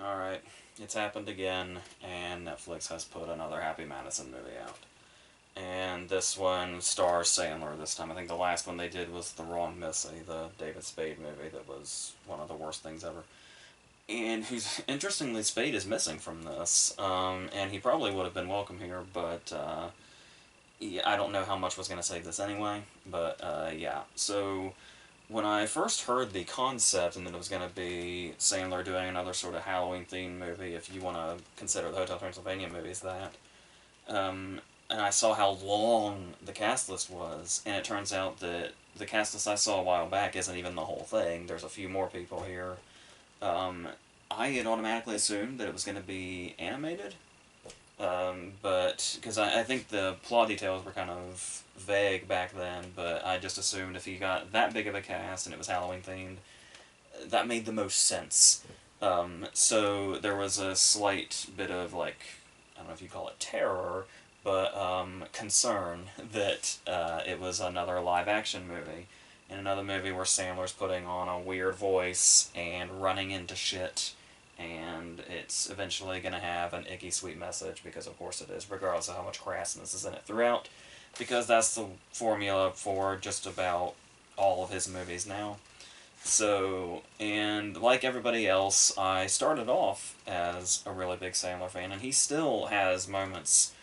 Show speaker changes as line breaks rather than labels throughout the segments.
Alright, it's happened again, and Netflix has put another Happy Madison movie out. And this one stars Sandler this time. I think the last one they did was The Wrong Missy, the David Spade movie that was one of the worst things ever. And who's interestingly, Spade is missing from this, and he probably would have been welcome here, but yeah, I don't know how much was going to save this anyway. But yeah, so when I first heard the concept and that it was going to be Sandler doing another sort of Halloween themed movie, if you want to consider the Hotel Transylvania movies that, and I saw how long the cast list was, and it turns out that the cast list I saw a while back isn't even the whole thing. There's a few more people here. Um, I had automatically assumed that it was going to be animated, but because I think the plot details were kind of vague back then, but I just assumed if you got that big of a cast and it was Halloween themed, that made the most sense. So there was a slight bit of like, I don't know if you call it terror, but concern that it was another live action movie. And another movie where Sandler's putting on a weird voice and running into shit, and it's eventually going to have an icky sweet message, because of course it is, regardless of how much crassness is in it throughout, because that's the formula for just about all of his movies now. So, and like everybody else, I started off as a really big Sandler fan, and he still has moments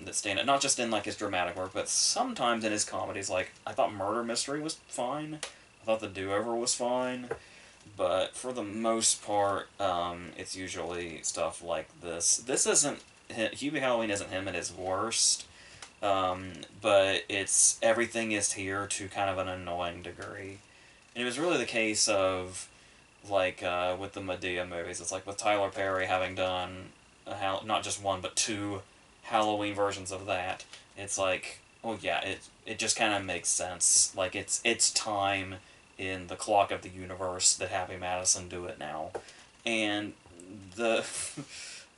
that stand out, not just in like his dramatic work, but sometimes in his comedies. Like, I thought Murder Mystery was fine, I thought The Do-Over was fine, but for the most part, it's usually stuff like this. This isn't, Hubie Halloween isn't him at his worst, but it's, everything is here to kind of an annoying degree. And it was really the case of, like, with the Madea movies, it's like with Tyler Perry having done, not just one, but two Halloween versions of that, it's like, well, yeah, it just kind of makes sense. Like, it's time in the clock of the universe that Happy Madison do it now. And the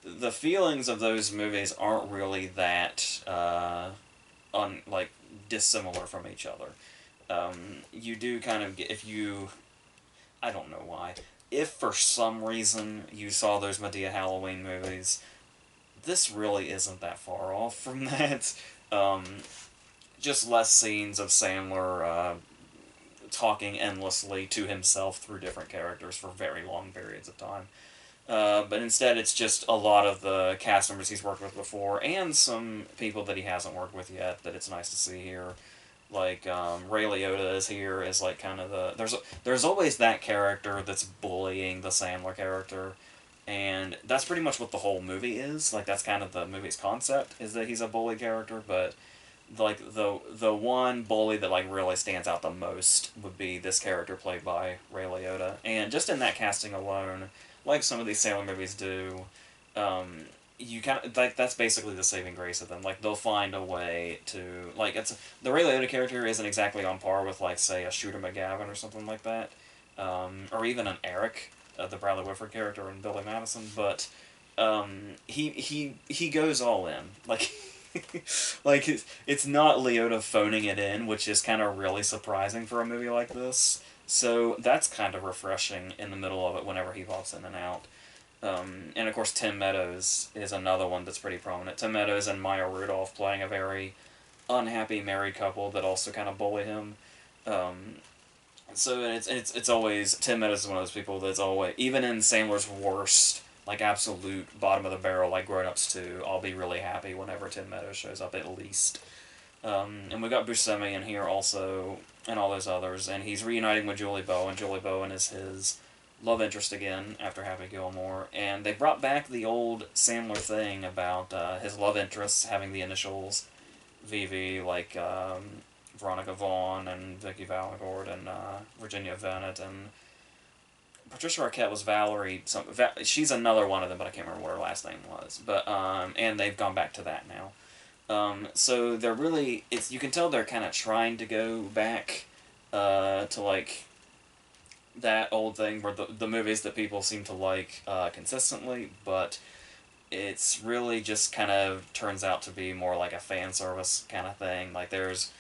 the feelings of those movies aren't really that like dissimilar from each other. You do kind of get, if you, I don't know why, if for some reason you saw those Madea Halloween movies, this really isn't that far off from that. Um, just less scenes of Sandler talking endlessly to himself through different characters for very long periods of time. But instead, it's just a lot of the cast members he's worked with before, and some people that he hasn't worked with yet that it's nice to see here. Like, Ray Liotta is here as, like, kind of the... There's always that character that's bullying the Sandler character, and that's pretty much what the whole movie is. Like, that's kind of the movie's concept, is that he's a bully character, but like the one bully that like really stands out the most would be this character played by Ray Liotta, and just in that casting alone, like some of these Sailor movies do, you kind of like, that's basically the saving grace of them. Like, they'll find a way to, like, it's, the Ray Liotta character isn't exactly on par with, like, say a Shooter McGavin or something like that, or even an Eric, the Bradley Whitford character in Billy Madison, but he goes all in, like. Like, it's not Leota phoning it in, which is kind of really surprising for a movie like this. So that's kind of refreshing in the middle of it whenever he pops in and out. And of course, Tim Meadows is another one that's pretty prominent. Tim Meadows and Maya Rudolph playing a very unhappy married couple that also kind of bully him. So it's always, Tim Meadows is one of those people that's always, even in Sandler's worst, like, absolute bottom of the barrel, like Grown Ups 2, I'll be really happy whenever Tim Meadows shows up, at least. And we got Buscemi in here also, and all those others, and he's reuniting with Julie Bowen. Julie Bowen is his love interest again after Happy Gilmore, and they brought back the old Sandler thing about his love interests having the initials VV, like Veronica Vaughn and Vicky Valancourt and Virginia Bennett, and Patricia Arquette was Valerie. She's another one of them, but I can't remember what her last name was. But and they've gone back to that now. So they're really, it's, you can tell they're kind of trying to go back to like that old thing where the movies that people seem to like consistently, but it's really just kind of turns out to be more like a fan service kind of thing. Like, there's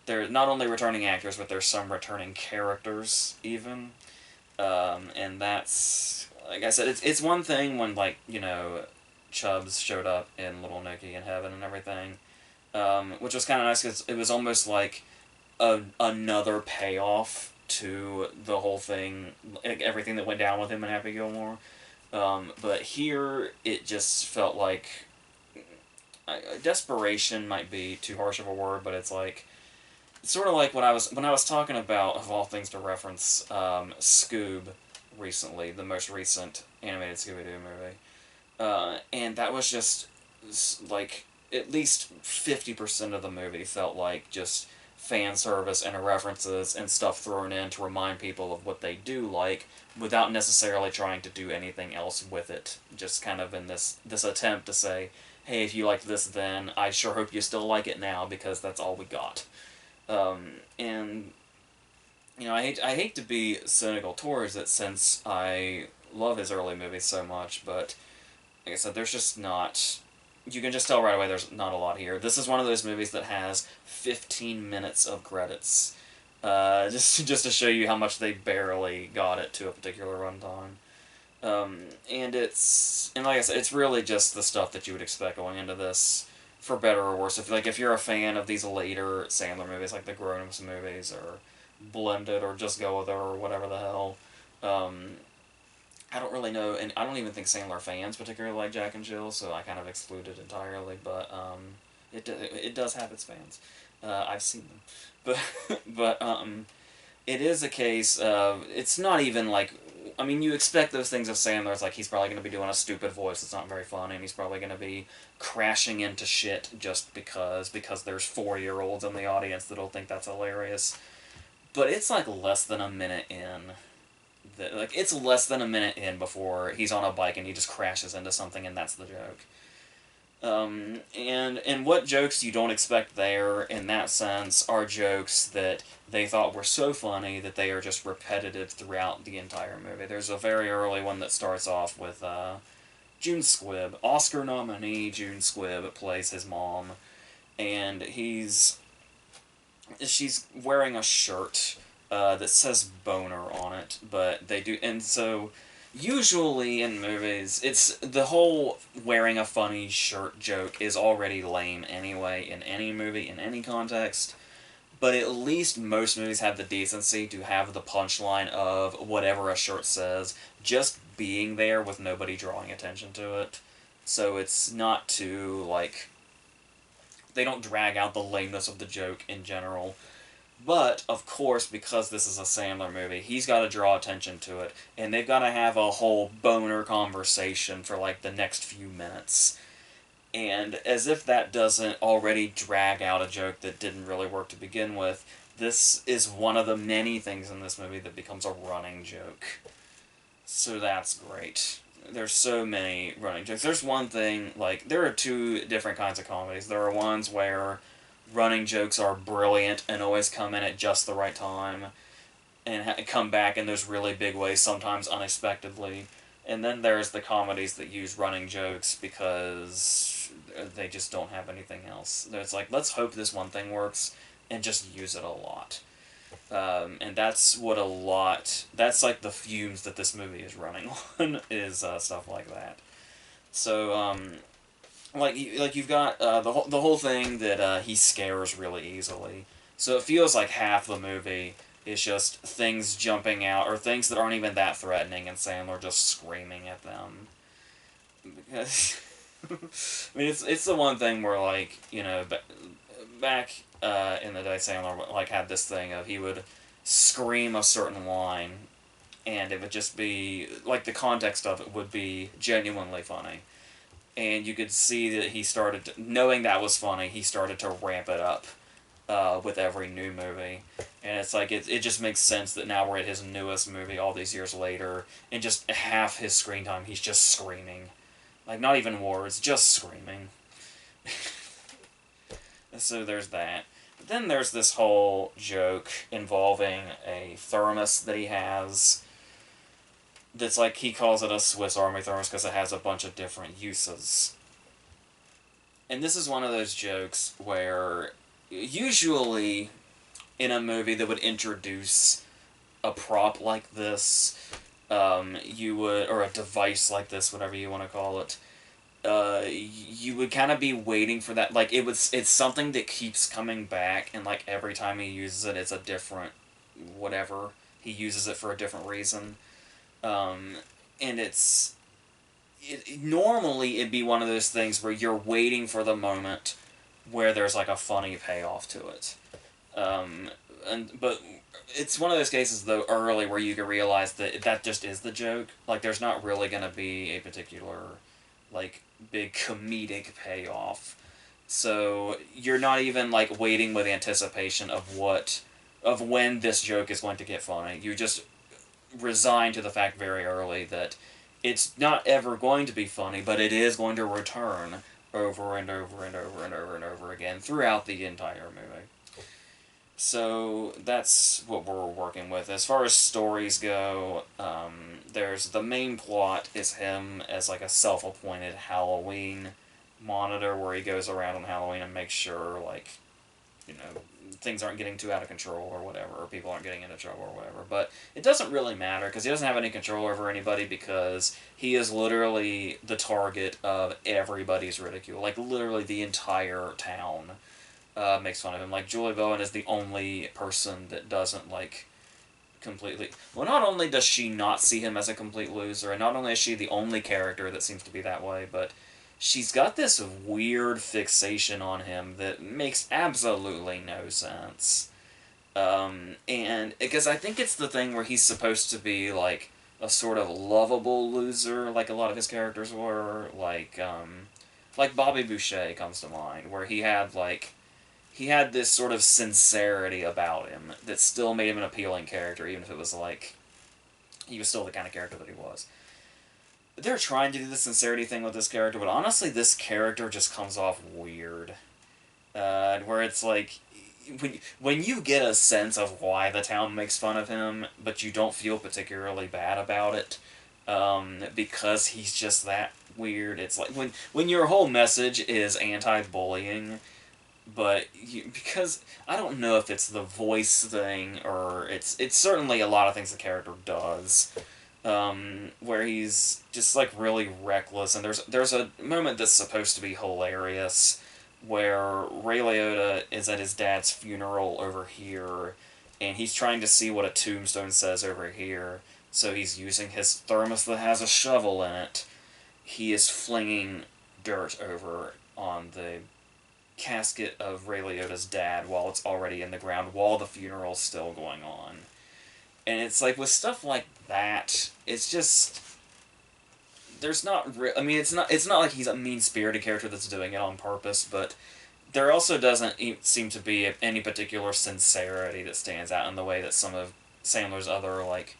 not only returning actors, but there's some returning characters even. And that's like I said, it's one thing when, like, you know, Chubbs showed up in Little Nicky in Heaven and everything, which was kind of nice because it was almost like another payoff to the whole thing, like, everything that went down with him in Happy Gilmore. But here, it just felt like desperation might be too harsh of a word, but it's like sort of like when I was talking about, of all things to reference, Scoob recently, the most recent animated Scooby Doo movie, and that was just like at least 50% of the movie felt like just fan service and references and stuff thrown in to remind people of what they do like without necessarily trying to do anything else with it. Just kind of in this attempt to say, hey, if you liked this then, I sure hope you still like it now because that's all we got. And you know, I hate to be cynical towards it since I love his early movies so much, but like I said, there's just not. You can just tell right away there's not a lot here. This is one of those movies that has 15 minutes of credits, just to show you how much they barely got it to a particular runtime. And like I said, it's really just the stuff that you would expect going into this, for better or worse. If you're a fan of these later Sandler movies, like the Grown Ups movies, or Blended, or Just Go With Her, or whatever the hell, I don't really know, and I don't even think Sandler fans particularly like Jack and Jill, so I kind of exclude it entirely. But it does have its fans. I've seen them, but it is a case of, it's not even like, I mean, you expect those things of Sandler. It's like he's probably going to be doing a stupid voice that's not very funny, and he's probably going to be crashing into shit just because there's 4-year-olds in the audience that'll think that's hilarious. But it's like less than a minute in. It's less than a minute in before he's on a bike and he just crashes into something, and that's the joke. And what jokes you don't expect there, in that sense, are jokes that they thought were so funny that they are just repetitive throughout the entire movie. There's a very early one that starts off with June Squibb, Oscar nominee June Squibb plays his mom, and she's wearing a shirt that says boner on it, but they do, and so usually in movies, it's the whole wearing a funny shirt joke is already lame anyway in any movie, in any context, but at least most movies have the decency to have the punchline of whatever a shirt says just being there with nobody drawing attention to it. So it's not too, like, they don't drag out the lameness of the joke in general. But, of course, because this is a Sandler movie, he's got to draw attention to it, and they've got to have a whole boner conversation for, like, the next few minutes. And as if that doesn't already drag out a joke that didn't really work to begin with, this is one of the many things in this movie that becomes a running joke. So that's great. There's so many running jokes. There's one thing, like, there are two different kinds of comedies. There are ones where running jokes are brilliant and always come in at just the right time and come back in those really big ways, sometimes unexpectedly. And then there's the comedies that use running jokes because they just don't have anything else. It's like, let's hope this one thing works and just use it a lot. And that's that's like the fumes that this movie is running on, is stuff like that. So, you've got the whole thing that he scares really easily. So it feels like half the movie is just things jumping out, or things that aren't even that threatening, and Sandler just screaming at them. Because I mean, it's the one thing where, like, you know, back in the day, Sandler like had this thing of he would scream a certain line, and it would just be like the context of it would be genuinely funny. And you could see that he started knowing that was funny, he started to ramp it up with every new movie. And it's like, it just makes sense that now we're at his newest movie all these years later, and just half his screen time he's just screaming. Like, not even words, just screaming. So there's that. But then there's this whole joke involving a thermos that he has, that's like, he calls it a Swiss Army thermos because it has a bunch of different uses. And this is one of those jokes where, usually, in a movie that would introduce a prop like this, you would, or a device like this, whatever you want to call it, you would kind of be waiting for that. Like, it's something that keeps coming back, and like every time he uses it, it's a different whatever. He uses it for a different reason. Um, and normally it'd be one of those things where you're waiting for the moment where there's like a funny payoff to it. Um, but it's one of those cases though early where you can realize that that just is the joke. Like there's not really gonna be a particular like big comedic payoff. So you're not even like waiting with anticipation of when this joke is going to get funny. You just resign to the fact very early that it's not ever going to be funny, but it is going to return over and over and over and over and over again throughout the entire movie. So that's what we're working with. As far as stories go, there's the main plot is him as like a self-appointed Halloween monitor where he goes around on Halloween and makes sure like, you know, things aren't getting too out of control or whatever, or people aren't getting into trouble or whatever. But it doesn't really matter because he doesn't have any control over anybody because he is literally the target of everybody's ridicule. Like literally the entire town makes fun of him. Like Julie Bowen is the only person that doesn't like completely. Well, not only does she not see him as a complete loser, and not only is she the only character that seems to be that way, but she's got this weird fixation on him that makes absolutely no sense. And because I think it's the thing where he's supposed to be like a sort of lovable loser, like a lot of his characters were, like Bobby Boucher comes to mind, where he had this sort of sincerity about him that still made him an appealing character, even if it was like he was still the kind of character that he was. But they're trying to do the sincerity thing with this character, but honestly, this character just comes off weird. Where it's like, when you get a sense of why the town makes fun of him, but you don't feel particularly bad about it, because he's just that weird. It's like when your whole message is anti-bullying, but because I don't know if it's the voice thing or it's certainly a lot of things the character does, where he's just like really reckless, and there's a moment that's supposed to be hilarious where Ray Liotta is at his dad's funeral over here, and he's trying to see what a tombstone says over here, so he's using his thermos that has a shovel in it. He is flinging dirt over on the casket of Ray Liotta's dad while it's already in the ground, while the funeral's still going on. And it's like, with stuff like that, it's just... There's not... I mean, it's not like he's a mean-spirited character that's doing it on purpose, but there also doesn't seem to be any particular sincerity that stands out in the way that some of Sandler's other, like,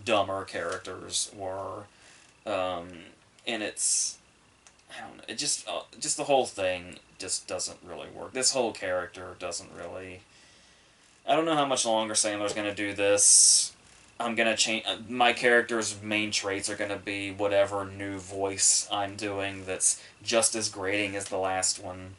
dumber characters were. And it's... I don't know, it just the whole thing just doesn't really work. This whole character doesn't really... I don't know how much longer Sandler's going to do this. I'm going to change... My character's main traits are going to be whatever new voice I'm doing that's just as grating as the last one.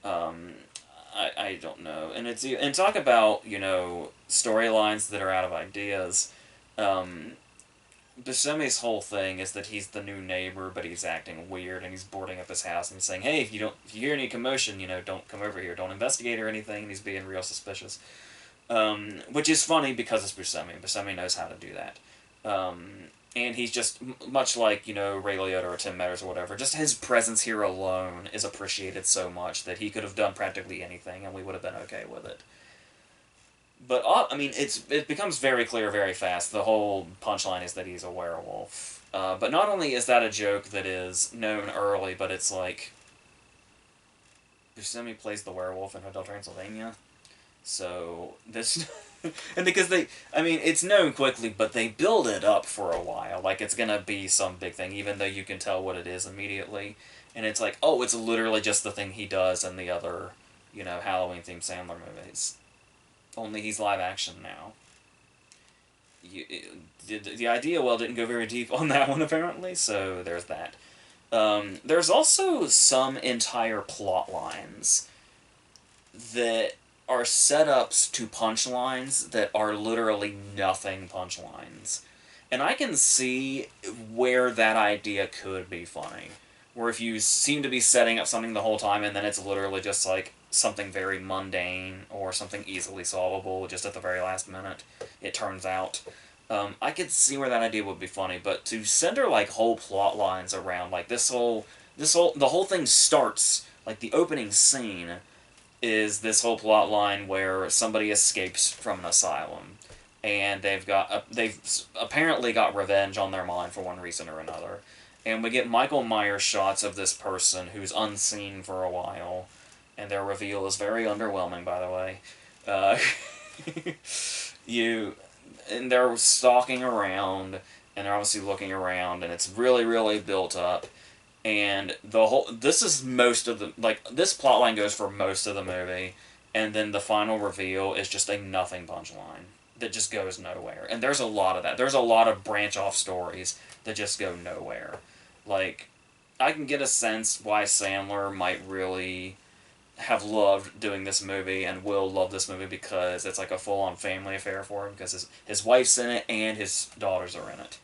I don't know. And talk about, you know, storylines that are out of ideas. Buscemi's whole thing is that he's the new neighbor, but he's acting weird, and he's boarding up his house, and he's saying, hey, if you hear any commotion, you know, don't come over here, don't investigate or anything, and he's being real suspicious. Which is funny because it's Buscemi. Buscemi knows how to do that. And he's just, much like, you know, Ray Liotta or Tim Meadows or whatever, just his presence here alone is appreciated so much that he could have done practically anything, and we would have been okay with it. But, I mean, it becomes very clear very fast. The whole punchline is that he's a werewolf. But not only is that a joke that is known early, but it's like... Buscemi plays the werewolf in Hotel Transylvania. So, this... and because I mean, it's known quickly, but they build it up for a while. Like, it's gonna be some big thing, even though you can tell what it is immediately. And it's like, oh, it's literally just the thing he does in the other, you know, Halloween-themed Sandler movies. Only he's live action now. The idea, well, didn't go very deep on that one, apparently, so there's that. There's also some entire plot lines that are setups to punchlines that are literally nothing punchlines. And I can see where that idea could be funny. Where if you seem to be setting up something the whole time and then it's literally just like something very mundane or something easily solvable just at the very last minute, it turns out. I could see where that idea would be funny, but to center like whole plot lines around like the whole thing starts like the opening scene is this whole plot line where somebody escapes from an asylum, and they've apparently got revenge on their mind for one reason or another, and we get Michael Myers shots of this person who's unseen for a while, and their reveal is very underwhelming, by the way. Uh, you and they're stalking around, and they're obviously looking around, and it's really really built up, and the whole this is most of the like this plot line goes for most of the movie, and then the final reveal is just a nothing punchline that just goes nowhere. And there's a lot of that. There's a lot of branch off stories that just go nowhere. Like, I can get a sense why Sandler might really have loved doing this movie and will love this movie because it's like a full on family affair for him because his wife's in it and his daughters are in it.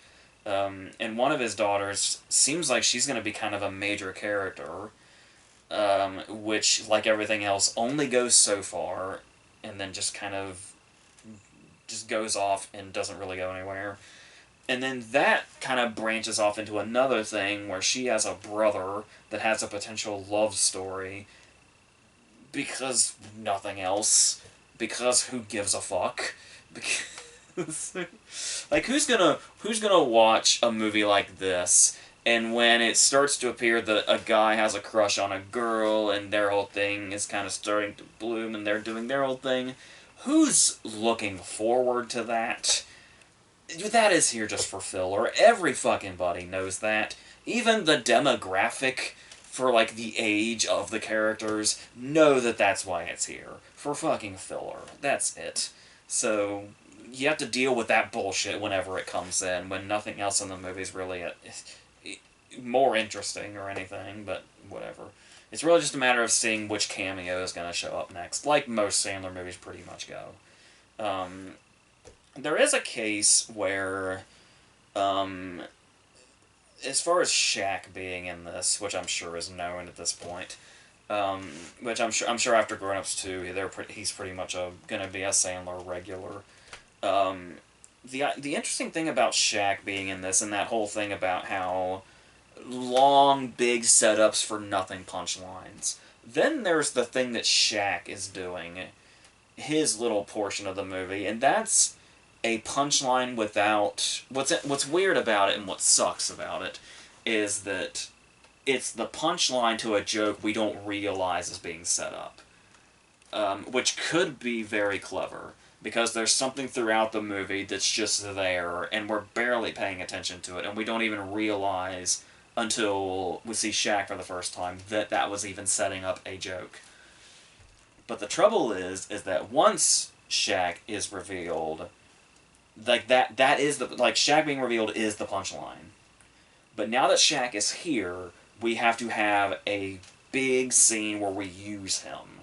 And one of his daughters seems like she's going to be kind of a major character, which, like everything else, only goes so far and then just kind of just goes off and doesn't really go anywhere. And then that kind of branches off into another thing where she has a brother that has a potential love story because nothing else. Because who gives a fuck? Because, like, who's gonna watch a movie like this, and when it starts to appear that a guy has a crush on a girl and their whole thing is kind of starting to bloom and they're doing their whole thing, who's looking forward to that? That is here just for filler. Every fucking buddy knows that. Even the demographic for, like, the age of the characters know that that's why it's here. For fucking filler. That's it. So, you have to deal with that bullshit whenever it comes in, when nothing else in the movie's really more interesting or anything, but whatever. It's really just a matter of seeing which cameo is going to show up next, like most Sandler movies pretty much go. There is a case where, as far as Shaq being in this, which I'm sure is known at this point, which I'm sure after Grown Ups 2, he's pretty much gonna be a Sandler regular. The interesting thing about Shaq being in this and that whole thing about how long big setups for nothing punchlines. Then there's the thing that Shaq is doing, his little portion of the movie, and that's a punchline without what's weird about it and what sucks about it is that it's the punchline to a joke we don't realize is being set up, which could be very clever because there's something throughout the movie that's just there and we're barely paying attention to it and we don't even realize until we see Shaq for the first time that that was even setting up a joke. But the trouble is that once Shaq is revealed, like that is the like Shaq being revealed is the punchline. But now that Shaq is here, we have to have a big scene where we use him.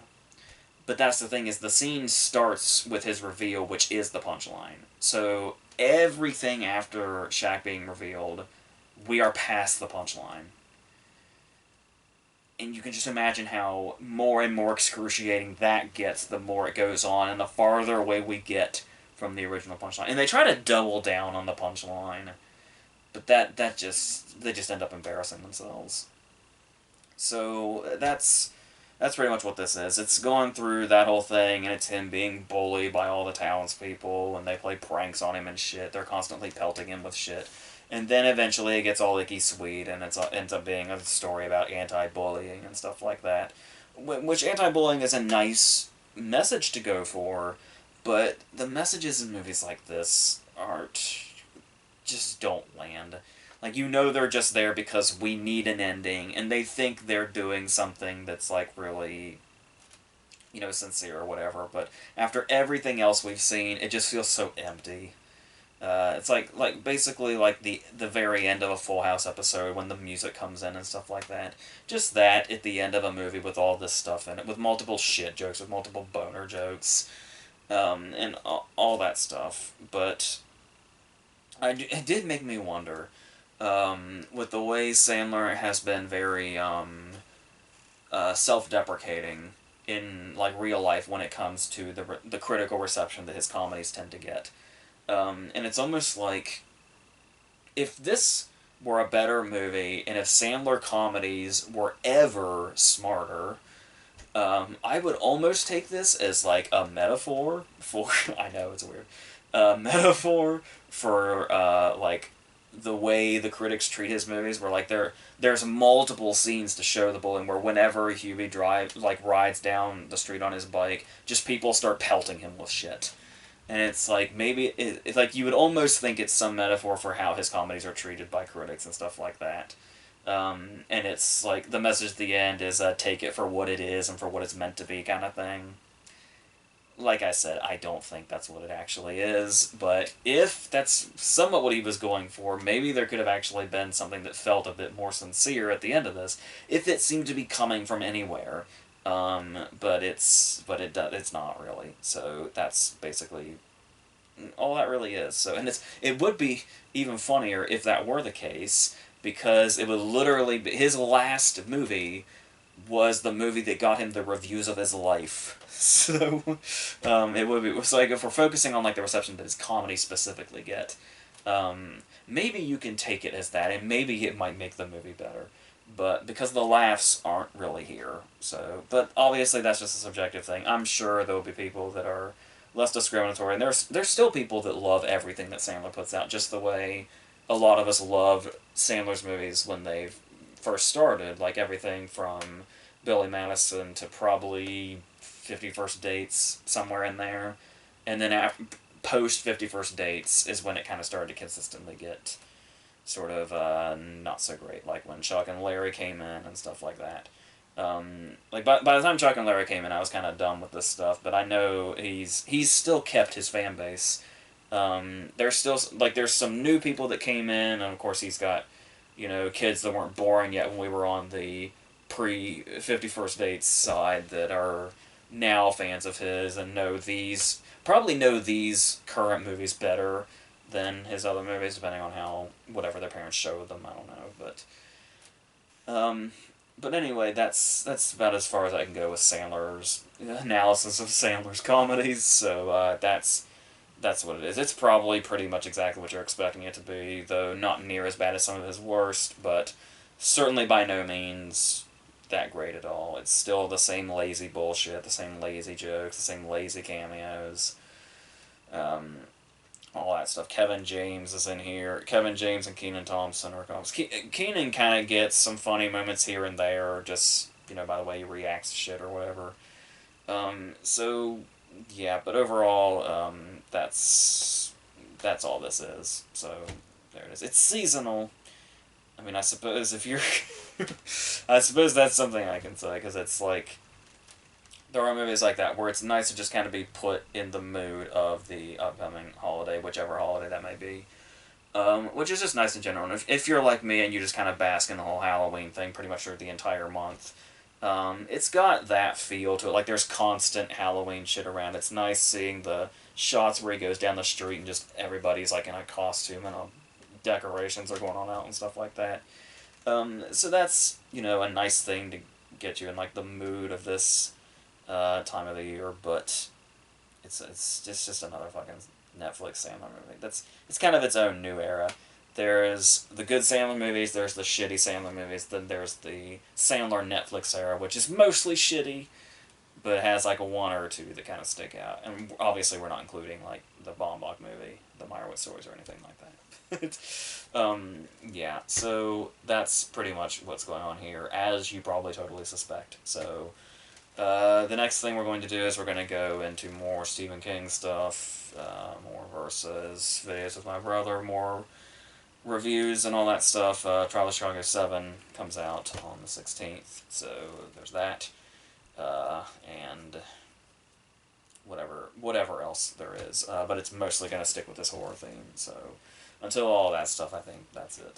But that's the thing is the scene starts with his reveal, which is the punchline. So everything after Shaq being revealed, we are past the punchline. And you can just imagine how more and more excruciating that gets the more it goes on and the farther away we get from the original punchline. And they try to double down on the punchline, but they just end up embarrassing themselves. So that's pretty much what this is. It's going through that whole thing, and it's him being bullied by all the townspeople, and they play pranks on him and shit. They're constantly pelting him with shit. And then eventually it gets all icky sweet, and it ends up being a story about anti-bullying and stuff like that. Which anti-bullying is a nice message to go for, but the messages in movies like this just don't land. Like, you know they're just there because we need an ending, and they think they're doing something that's, like, really, sincere or whatever, but after everything else we've seen, it just feels so empty. It's basically like the very end of a Full House episode when the music comes in and stuff like that. Just that at the end of a movie with all this stuff in it, with multiple shit jokes, with multiple boner jokes, and all that stuff. But it did make me wonder, with the way Sandler has been very self-deprecating in like real life when it comes to the critical reception that his comedies tend to get. And it's almost like if this were a better movie and if Sandler comedies were ever smarter, I would almost take this as like a metaphor for. I know it's weird. A metaphor for like the way the critics treat his movies, where like there's multiple scenes to show the bullying, where whenever Hubie rides down the street on his bike, just people start pelting him with shit. And it's like maybe it's like you would almost think it's some metaphor for how his comedies are treated by critics and stuff like that. And it's like the message at the end is take it for what it is and for what it's meant to be, kind of thing. Like I said, I don't think that's what it actually is, but if that's somewhat what he was going for, maybe there could have actually been something that felt a bit more sincere at the end of this, if it seemed to be coming from anywhere. It's not really. So that's basically all that really is. So, and it would be even funnier if that were the case, because it would literally be his last movie was the movie that got him the reviews of his life. So, it would be so like if we're focusing on like the reception that his comedy specifically get, maybe you can take it as that, and maybe it might make the movie better. But because the laughs aren't really here, so but obviously that's just a subjective thing. I'm sure there will be people that are less discriminatory, and there's still people that love everything that Sandler puts out, just the way a lot of us loved Sandler's movies when they first started, like everything from Billy Madison to probably 50 First Dates, somewhere in there. And then post 50 First Dates is when it kind of started to consistently get sort of not so great, like when Chuck and Larry came in and stuff like that. Like by the time Chuck and Larry came in, I was kind of done with this stuff, but I know he's still kept his fan base. There's still like there's some new people that came in, and of course he's got kids that weren't born yet when we were on the pre 50 First Dates side that are now fans of his and probably know these current movies better than his other movies, depending on how whatever their parents showed them. I don't know, but anyway, that's about as far as I can go with Sandler's analysis of Sandler's comedies. So that's what it is. It's probably pretty much exactly what you're expecting it to be, though not near as bad as some of his worst, but certainly by no means that great at all. It's still the same lazy bullshit, the same lazy jokes, the same lazy cameos. All that stuff. Kevin James is in here. Kevin James and Kenan Thompson are comics. Kenan kind of gets some funny moments here and there, just by the way he reacts to shit or whatever. So yeah, but overall, that's all this is. So there it is. It's seasonal. I mean, I suppose if you're, I suppose that's something I can say, because it's like there are movies like that where it's nice to just kind of be put in the mood of the upcoming holiday, whichever holiday that may be. Which is just nice in general. And if you're like me and you just kind of bask in the whole Halloween thing pretty much through the entire month, it's got that feel to it. Like there's constant Halloween shit around. It's nice seeing the shots where he goes down the street and just everybody's like in a costume and decorations are going on out and stuff like that. So that's a nice thing to get you in like the mood of this time of the year, but it's just another fucking Netflix Sandler movie. It's kind of its own new era. There's the good Sandler movies, there's the shitty Sandler movies, then there's the Sandler Netflix era, which is mostly shitty, but it has like a one or two that kind of stick out. And obviously we're not including like the Baumbach movie, the Meyerowitz stories, or anything like that. Yeah, so that's pretty much what's going on here, as you probably totally suspect. So the next thing we're going to do is we're going to go into more Stephen King stuff, more versus videos with my brother, more reviews and all that stuff. Trial of Chicago 7 comes out on the 16th, so there's that. And whatever else there is. But it's mostly going to stick with this horror theme, so until all that stuff, I think that's it.